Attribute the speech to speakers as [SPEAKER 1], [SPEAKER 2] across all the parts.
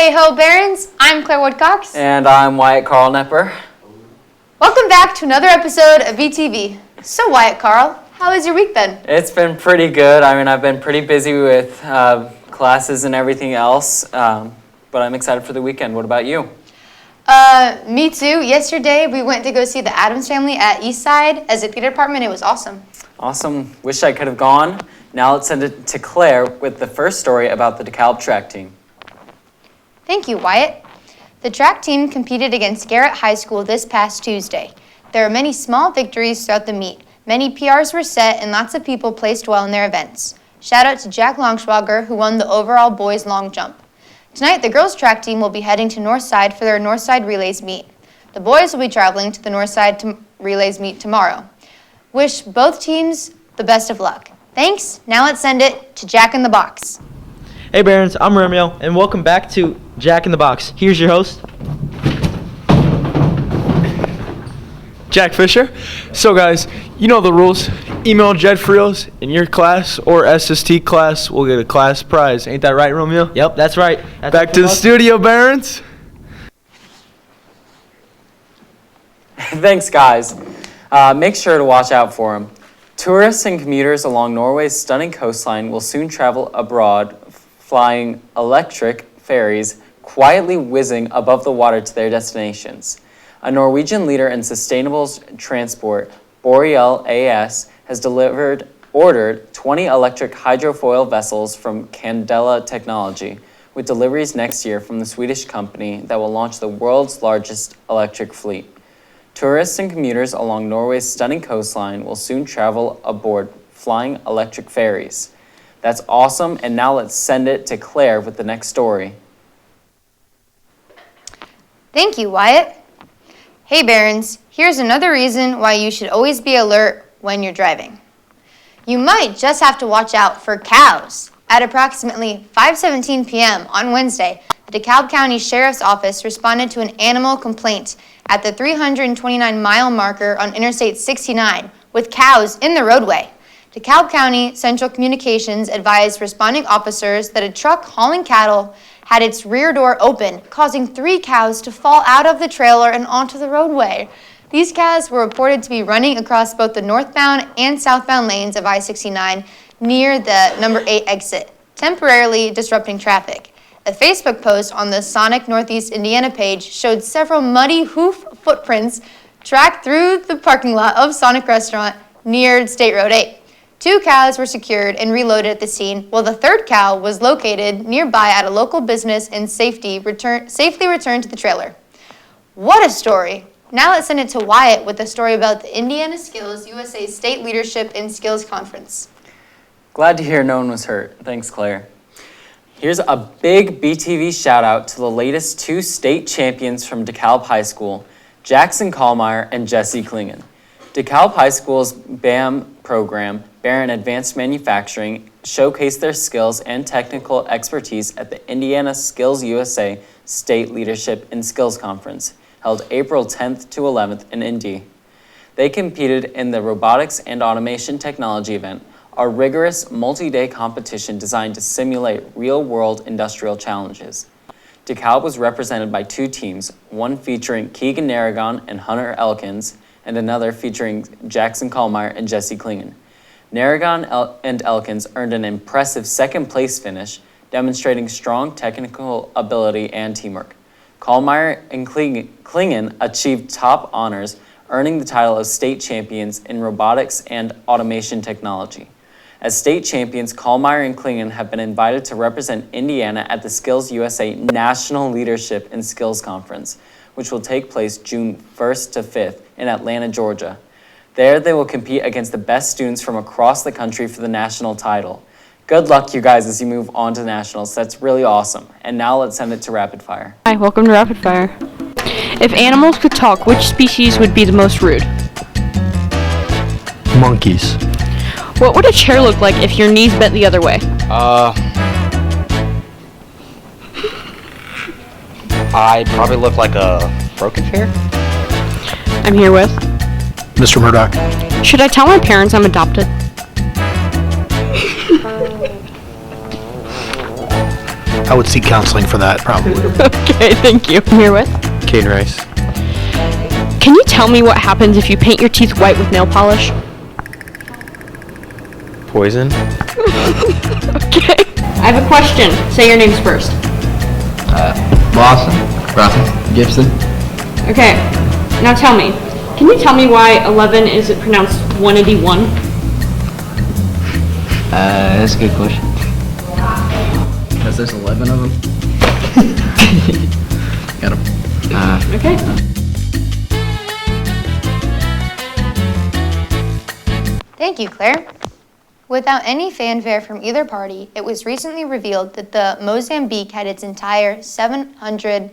[SPEAKER 1] Hey ho, Barons! I'm Claire Woodcox.
[SPEAKER 2] And I'm Wyatt Carl Nepper.
[SPEAKER 1] Welcome back to another episode of BTV. So Wyatt Carl, how has your week been?
[SPEAKER 2] It's been pretty good. I mean, I've been pretty busy with classes and everything else, but I'm excited for the weekend. What about you?
[SPEAKER 1] Me too. Yesterday we went to go see the Addams Family at Eastside as a theater department. It was awesome.
[SPEAKER 2] Awesome. Wish I could have gone. Now let's send it to Claire with the first story about the DeKalb track team.
[SPEAKER 1] Thank you, Wyatt. The track team competed against Garrett High School this past Tuesday. There were many small victories throughout the meet. Many PRs were set and lots of people placed well in their events. Shout out to Jack Longschwager, who won the overall boys long jump. Tonight, the girls track team will be heading to Northside for their Northside Relays meet. The boys will be traveling to the Northside Relays meet tomorrow. Wish both teams the best of luck. Thanks. Now let's send it to Jack in the Box.
[SPEAKER 3] Hey Barons, I'm Romeo, and welcome back to Jack in the Box. Here's your host,
[SPEAKER 4] Jack Fisher. So guys, you know the rules. Email Jed Frios in your class or SST class will get a class prize. Ain't that right, Romeo?
[SPEAKER 3] Yep, that's right.
[SPEAKER 4] Back to the studio, Barons.
[SPEAKER 2] Thanks, guys. Make sure to watch out for them. Tourists and commuters along Norway's stunning coastline will soon travel abroad, flying electric ferries quietly whizzing above the water to their destinations. A Norwegian leader in sustainable transport, Boreal AS, has ordered 20 electric hydrofoil vessels from Candela Technology, with deliveries next year from the Swedish company that will launch the world's largest electric fleet. Tourists and commuters along Norway's stunning coastline will soon travel aboard flying electric ferries. That's awesome, and now let's send it to Claire with the next story.
[SPEAKER 1] Thank you, Wyatt. Hey Barons, here's another reason why you should always be alert when you're driving. You might just have to watch out for cows. At approximately 5:17 p.m. on Wednesday, the DeKalb County Sheriff's Office responded to an animal complaint at the 329-mile marker on Interstate 69 with cows in the roadway. DeKalb County Central Communications advised responding officers that a truck hauling cattle had its rear door open, causing 3 cows to fall out of the trailer and onto the roadway. These cows were reported to be running across both the northbound and southbound lanes of I-69 near the number 8 exit, temporarily disrupting traffic. A Facebook post on the Sonic Northeast Indiana page showed several muddy hoof footprints tracked through the parking lot of Sonic Restaurant near State Road 8. 2 cows were secured and reloaded at the scene, while the 3rd cow was located nearby at a local business and safely returned to the trailer. What a story! Now let's send it to Wyatt with a story about the Indiana Skills USA State Leadership and Skills Conference.
[SPEAKER 2] Glad to hear no one was hurt. Thanks, Claire. Here's a big BTV shout out to the latest 2 state champions from DeKalb High School, Jackson Kallmeyer and Jesse Klingen. DeKalb High School's BAM program, Barron Advanced Manufacturing, showcased their skills and technical expertise at the Indiana Skills USA State Leadership and Skills Conference, held April 10th to 11th in Indy. They competed in the Robotics and Automation Technology event, a rigorous multi-day competition designed to simulate real-world industrial challenges. DeKalb was represented by 2 teams, one featuring Keegan Narragon and Hunter Elkins, and another featuring Jackson Kallmeyer and Jesse Klingen. Narragon and Elkins earned an impressive 2nd place finish, demonstrating strong technical ability and teamwork. Kallmeyer and Klingen achieved top honors, earning the title of state champions in robotics and automation technology. As state champions, Kallmeyer and Klingen have been invited to represent Indiana at the Skills USA National Leadership and Skills Conference, which will take place June 1st to 5th in Atlanta, Georgia. There, they will compete against the best students from across the country for the national title. Good luck, you guys, as you move on to nationals. That's really awesome. And now let's send it to Rapid Fire.
[SPEAKER 5] Hi, welcome to Rapid Fire. If animals could talk, which species would be the most rude?
[SPEAKER 4] Monkeys.
[SPEAKER 5] What would a chair look like if your knees bent the other way?
[SPEAKER 6] I'd probably look like a broken chair.
[SPEAKER 5] I'm here with
[SPEAKER 4] Mr. Murdoch.
[SPEAKER 5] Should I tell my parents I'm adopted?
[SPEAKER 7] I would seek counseling for that, probably.
[SPEAKER 5] Okay, thank you. I'm here with.
[SPEAKER 8] Cane Rice.
[SPEAKER 5] Can you tell me what happens if you paint your teeth white with nail polish?
[SPEAKER 8] Poison.
[SPEAKER 5] Okay. I have a question. Say your names first.
[SPEAKER 9] Lawson, Gibson.
[SPEAKER 5] Okay. Now tell me. Can you tell me why 11 is pronounced 181?
[SPEAKER 9] That's a good question. Because there's 11 of them. Got him.
[SPEAKER 5] Okay.
[SPEAKER 1] Thank you, Claire. Without any fanfare from either party, it was recently revealed that the Mozambique had its entire $701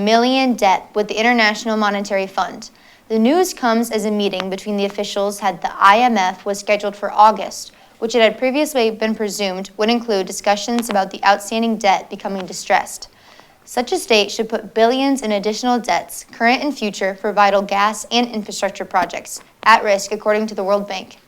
[SPEAKER 1] million debt with the International Monetary Fund. The news comes as a meeting between the officials had the IMF was scheduled for August, which it had previously been presumed would include discussions about the outstanding debt becoming distressed. Such a state should put billions in additional debts, current and future, for vital gas and infrastructure projects, at risk according to the World Bank.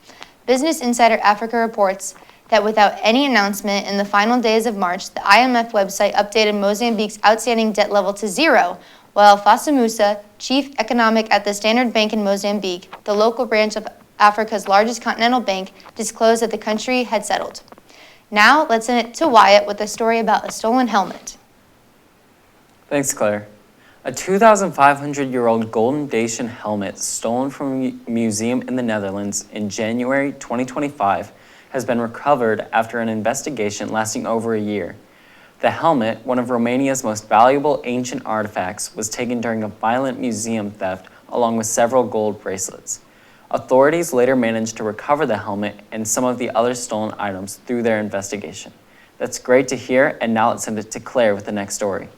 [SPEAKER 1] Business Insider Africa reports that without any announcement in the final days of March, the IMF website updated Mozambique's outstanding debt level to zero, while Fassa Musa, chief economic at the Standard Bank in Mozambique, the local branch of Africa's largest continental bank, disclosed that the country had settled. Now, let's send it to Wyatt with a story about a stolen helmet.
[SPEAKER 2] Thanks, Claire. A 2,500-year-old golden Dacian helmet stolen from a museum in the Netherlands in January 2025 has been recovered after an investigation lasting over a year. The helmet, one of Romania's most valuable ancient artifacts, was taken during a violent museum theft along with several gold bracelets. Authorities later managed to recover the helmet and some of the other stolen items through their investigation. That's great to hear, and now let's send it to Claire with the next story.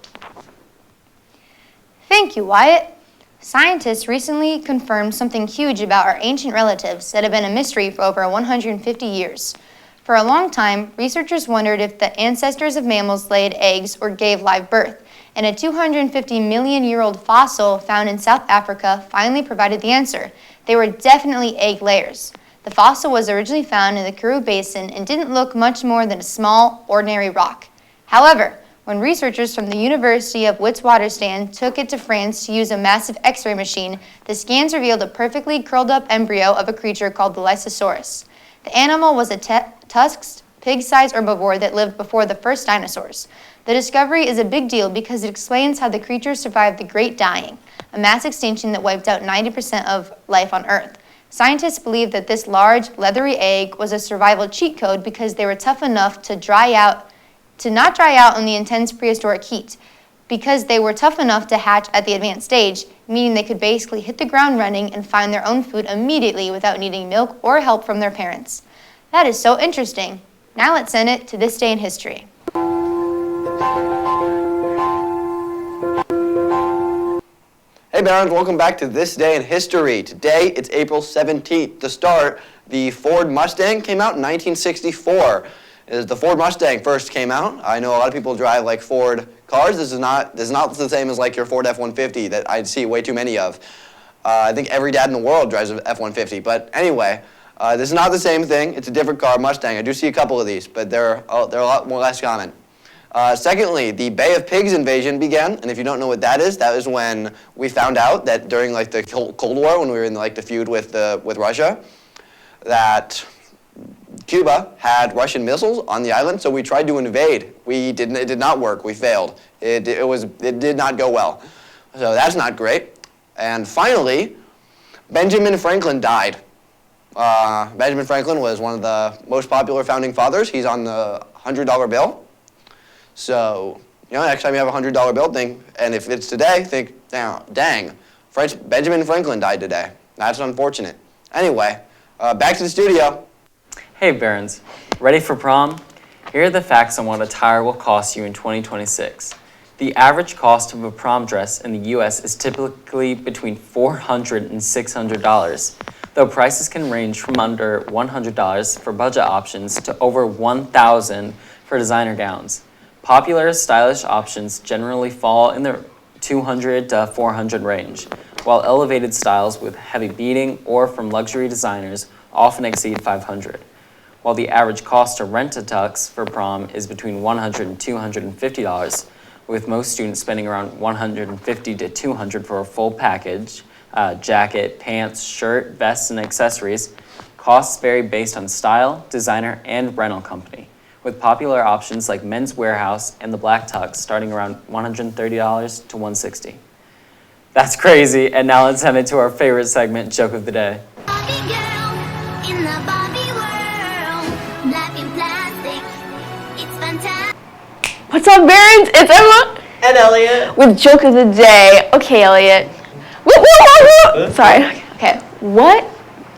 [SPEAKER 1] Thank you, Wyatt. Scientists recently confirmed something huge about our ancient relatives that have been a mystery for over 150 years. For a long time, researchers wondered if the ancestors of mammals laid eggs or gave live birth, and a 250-million-year-old fossil found in South Africa finally provided the answer. They were definitely egg layers. The fossil was originally found in the Karoo Basin and didn't look much more than a small, ordinary rock. However, when researchers from the University of Witwatersrand took it to France to use a massive X-ray machine, the scans revealed a perfectly curled-up embryo of a creature called the Lysosaurus. The animal was a tusked, pig-sized herbivore that lived before the first dinosaurs. The discovery is a big deal because it explains how the creature survived the Great Dying, a mass extinction that wiped out 90% of life on Earth. Scientists believe that this large, leathery egg was a survival cheat code because they were tough enough to not dry out in the intense prehistoric heat, because they were tough enough to hatch at the advanced stage, meaning they could basically hit the ground running and find their own food immediately without needing milk or help from their parents. That is so interesting. Now let's send it to this day in history.
[SPEAKER 10] Hey Barons, welcome back to This Day in History. Today it's April 17th. To start, the Ford Mustang came out in 1964. As the Ford Mustang first came out, I know a lot of people drive like Ford cars. This is not the same as like your Ford F-150 that I see way too many of. I think every dad in the world drives an F-150. But anyway, this is not the same thing. It's a different car, Mustang. I do see a couple of these, but they're a lot more less common. Secondly, the Bay of Pigs invasion began, and if you don't know what that is when we found out that during like the Cold War, when we were in like the feud with Russia, that Cuba had Russian missiles on the island, so we tried to invade. It did not work. We failed. It did not go well. So that's not great. And finally, Benjamin Franklin died. Benjamin Franklin was one of the most popular founding fathers. He's on the $100 bill. So, next time you have a $100 bill, think, and if it's today, think, dang, Benjamin Franklin died today. That's unfortunate. Anyway, back to the studio.
[SPEAKER 2] Hey Barons, ready for prom? Here are the facts on what attire will cost you in 2026. The average cost of a prom dress in the US is typically between $400 and $600, though prices can range from under $100 for budget options to over $1,000 for designer gowns. Popular stylish options generally fall in the $200 to $400 range, while elevated styles with heavy beading or from luxury designers often exceed $500. while the average cost to rent a tux for prom is between $100 and $250, with most students spending around $150 to $200 for a full package, jacket, pants, shirt, vests, and accessories. Costs vary based on style, designer, and rental company, with popular options like Men's Warehouse and the Black Tux starting around $130 to $160. That's crazy, and now let's head into our favorite segment, Joke of the Day.
[SPEAKER 8] Barbie girl in the Barbie world, black and plastic, it's fantastic.
[SPEAKER 11] What's up, Barons? It's Emma
[SPEAKER 3] And Elliot.
[SPEAKER 11] with Joke of the Day. Okay, Elliot. Woo, woo, woo, woo. Sorry. Okay. What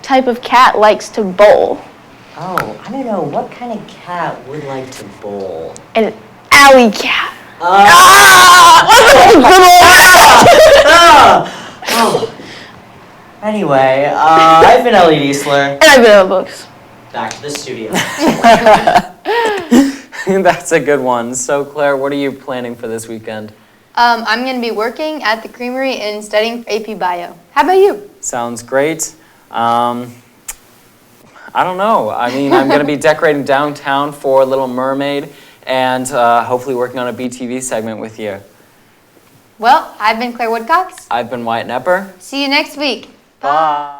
[SPEAKER 11] type of cat likes to bowl?
[SPEAKER 12] Oh, I don't know. What kind of cat would like to bowl?
[SPEAKER 11] An alley cat.
[SPEAKER 12] Anyway, I've been Elliot Eastler.
[SPEAKER 11] And I've been on books.
[SPEAKER 12] Back to the studio.
[SPEAKER 2] That's a good one. So, Claire, what are you planning for this weekend?
[SPEAKER 1] I'm going to be working at the creamery and studying for AP Bio. How about you?
[SPEAKER 2] Sounds great. I don't know. I mean, I'm going to be decorating downtown for Little Mermaid and hopefully working on a BTV segment with you.
[SPEAKER 1] Well, I've been Claire Woodcox.
[SPEAKER 2] I've been Wyatt Nepper.
[SPEAKER 1] See you next week.
[SPEAKER 2] Bye.